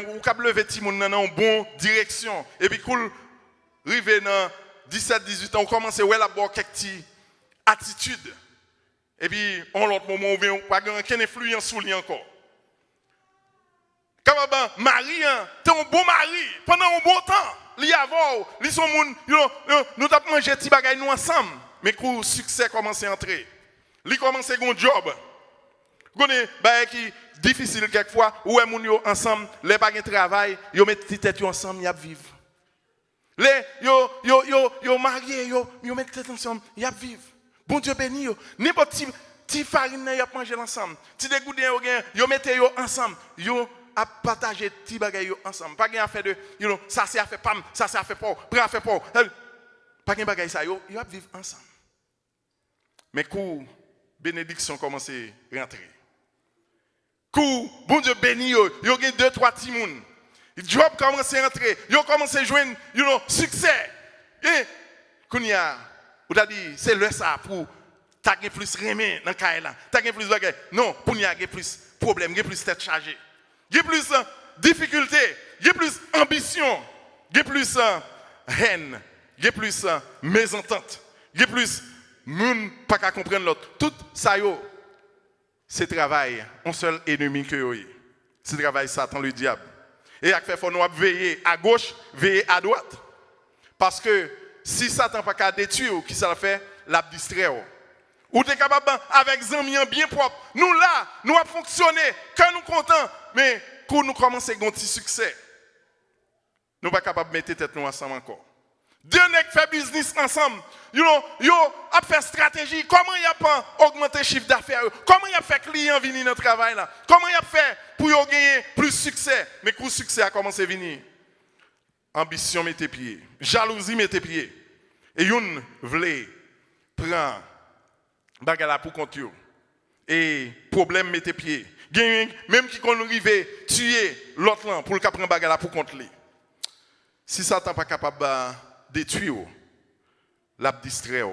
ou cap lever ti moun dans une bonne direction et puis cool river dans 17-18 ans on commence ouais la boire quelques petites attitudes et puis en l'autre moment on vient pas aucune influence sur lui encore. Quand Marie t'es un bon mari pendant un bon temps, li avant, li son moun nous t'a mangé ti bagay nous ensemble mais coup succès commence à entrer. Li commence un job. Connais bah qui difficile quelquefois ou moun yo ensemble les pas de travail yo met tête ensemble y a vivre les yo marié yo met tête ensemble y a vivre bon Dieu béni yo n'importe ti farine y a manger ensemble ti dégoudin yo mettez yo ensemble yo a partager ti bagay yo ensemble pas gain affaire de ça c'est affaire pam ça c'est affaire pas prend affaire pas gain bagay ça yo a vivre ensemble mais coup bénédiction commence à rentrer. Bon Dieu béni yo gen 2-3 petits moun. Job commence à rentrer, yo commence à joindre succès. Et kounya ou t'a dit c'est le ça pour t'a gen plus remè dans caille là. T'a gen plus bagay. Non, pour n'y a gen plus problème, gen plus tête chargée. Gen plus difficulté, gen plus ambition, gen plus haine, gen plus mésentente, gen plus moun pas qu'à comprendre l'autre. Tout ça yo c'est travail, un seul ennemi que yo. C'est travail Satan le diable. Et il faut nous veiller à gauche, veiller à droite. Parce que si Satan pas qu'à détruire, qui ça fait? L'a distraire. Ou t'es capable avec des amis bien propres. Nous là, nous avons fonctionné, quand nous contents, mais quand nous commençons à avoir un petit succès, nous ne sommes pas capables de mettre tête nous ensemble encore. Deux nègres font business ensemble. Yo a fait stratégie. Comment y a pas augmenter le chiffre d'affaires? Comment y a fait client venir dans le travail là? Comment y a fait pour gagner plus de succès? Mais quand le succès a commencé à venir, ambition mettez pied, jalousie mettez pied. Et une voulait prendre bagala pour compte yo. Et problème mettez pied. Même qui qu'on arrive tuer l'autre là pour le prendre bagala pour compte lui. Si Satan pas capable détruire, l'a distraire.